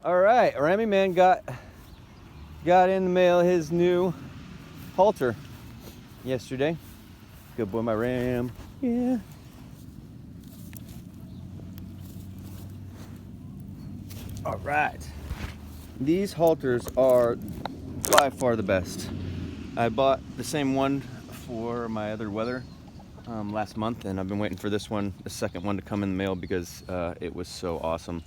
All right, Remy man got in the mail his new halter yesterday. Good boy, my Ram. Yeah. All right. These halters are by far the best. I bought the same one for my other weather last month, and I've been waiting for this one, the second one, to come in the mail because it was so awesome.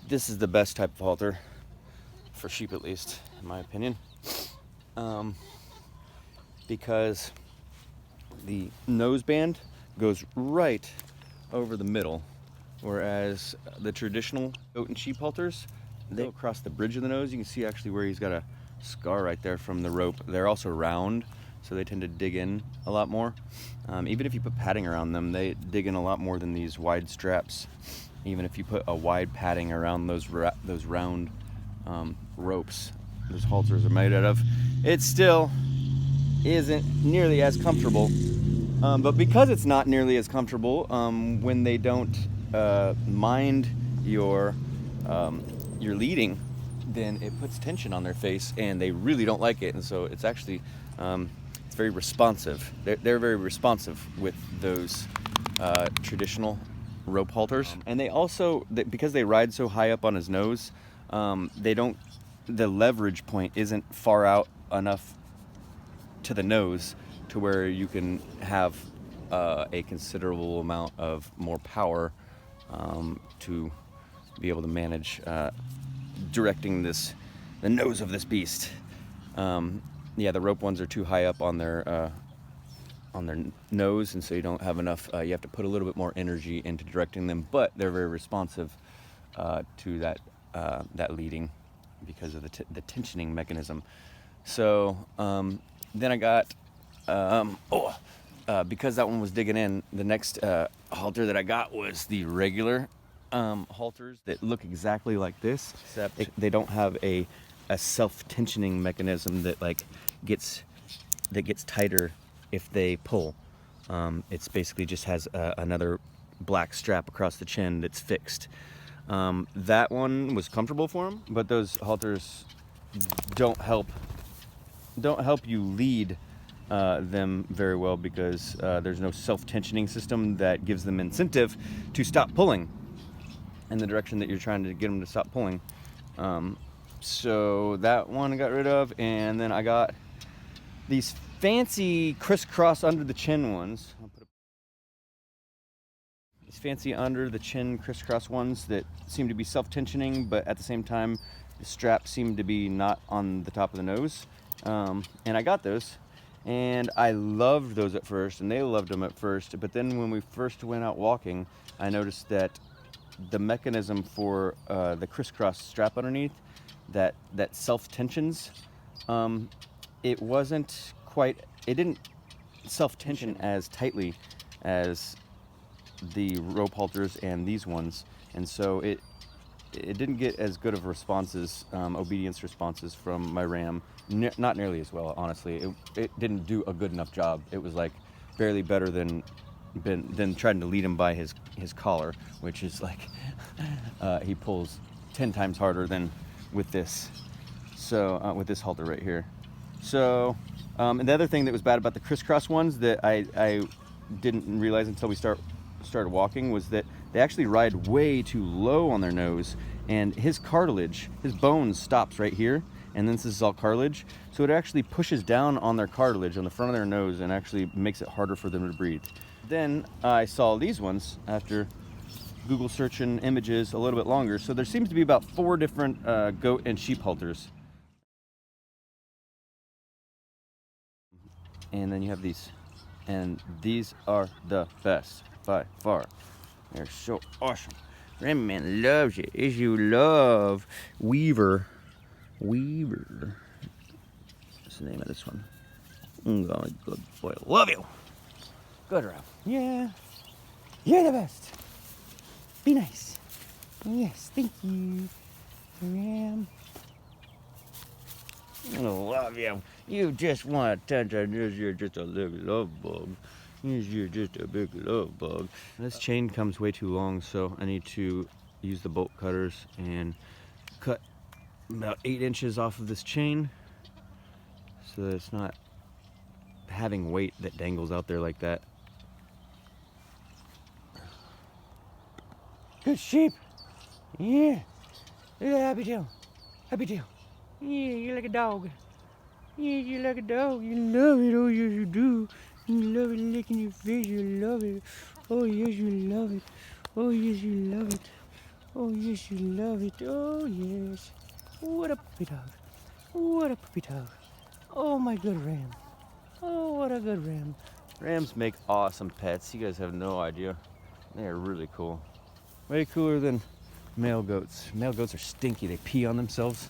This is the best type of halter for sheep, at least, in my opinion, because the nose band goes right over the middle, whereas the traditional goat and sheep halters, they go across the bridge of the nose. You can see actually where he's got a scar right there from the rope. They're also round, so they tend to dig in a lot more. Even if you put padding around them, they dig in a lot more than these wide straps. Even if you put a wide padding around those round ropes those halters are made out of, it still isn't nearly as comfortable. But because it's not nearly as comfortable, when they don't mind your leading, then it puts tension on their face, and they really don't like it. And so it's actually it's very responsive. They're very responsive with those traditional rope halters. And they also, because they ride so high up on his nose, the leverage point isn't far out enough to the nose to where you can have a considerable amount of more power to be able to manage directing the nose of this beast. Yeah, the rope ones are too high up on their nose, and so you don't have enough. You have to put a little bit more energy into directing them, but they're very responsive to that leading because of the tensioning mechanism. So then I got because that one was digging in, the next halter that I got was the regular halters that look exactly like this, except they don't have a self-tensioning mechanism that gets tighter if they pull. It's basically just has another black strap across the chin that's fixed. That one was comfortable for him, but those halters don't help you lead them very well because there's no self-tensioning system that gives them incentive to stop pulling in the direction that you're trying to get them to stop pulling. So that one I got rid of, and then I got these fancy crisscross under the chin ones. These fancy under the chin crisscross ones that seem to be self-tensioning, but at the same time the straps seem to be not on the top of the nose. And I got those, and I loved those at first, and they loved them at first. But then when we first went out walking, I noticed that the mechanism for the crisscross strap underneath that self-tensions, it didn't self-tension as tightly as the rope halters and these ones, and so it didn't get as good of responses, obedience responses from my Ram. Not nearly as well, honestly. It didn't do a good enough job. It was like barely better than trying to lead him by his collar, which is like he pulls 10 times harder than with this. So with this halter right here. So and the other thing that was bad about the crisscross ones that I didn't realize until we started walking was that they actually ride way too low on their nose, and his cartilage, his bone stops right here, and then this is all cartilage, so it actually pushes down on their cartilage on the front of their nose and actually makes it harder for them to breathe. Then I saw these ones after Google searching images a little bit longer. So there seems to be about 4 different goat and sheep halters. And then you have these, and these are the best by far. They're so awesome. Remy man loves you. As you love Weaver. What's the name of this one? Oh, good boy. Love you. Good, Ralph. Yeah. You're the best. Be nice. Yes, thank you. Ram. I love you. You just want attention. You're just a little love bug. You're just a big love bug. This chain comes way too long, so I need to use the bolt cutters and cut about 8 inches off of this chain so that it's not having weight that dangles out there like that. Good sheep. Yeah. Look at Happy Tail. Happy Tail. Yeah, you're like a dog. Yeah, you're like a dog. You love it. Oh, yes, you do. You love it licking your face. You love it. Oh, yes, you love it. Oh, yes, you love it. Oh, yes, you love it. Oh, yes. What a puppy dog. What a puppy dog. Oh, my good ram. Oh, what a good ram. Rams make awesome pets. You guys have no idea. They're really cool. Way cooler than male goats. Male goats are stinky. They pee on themselves.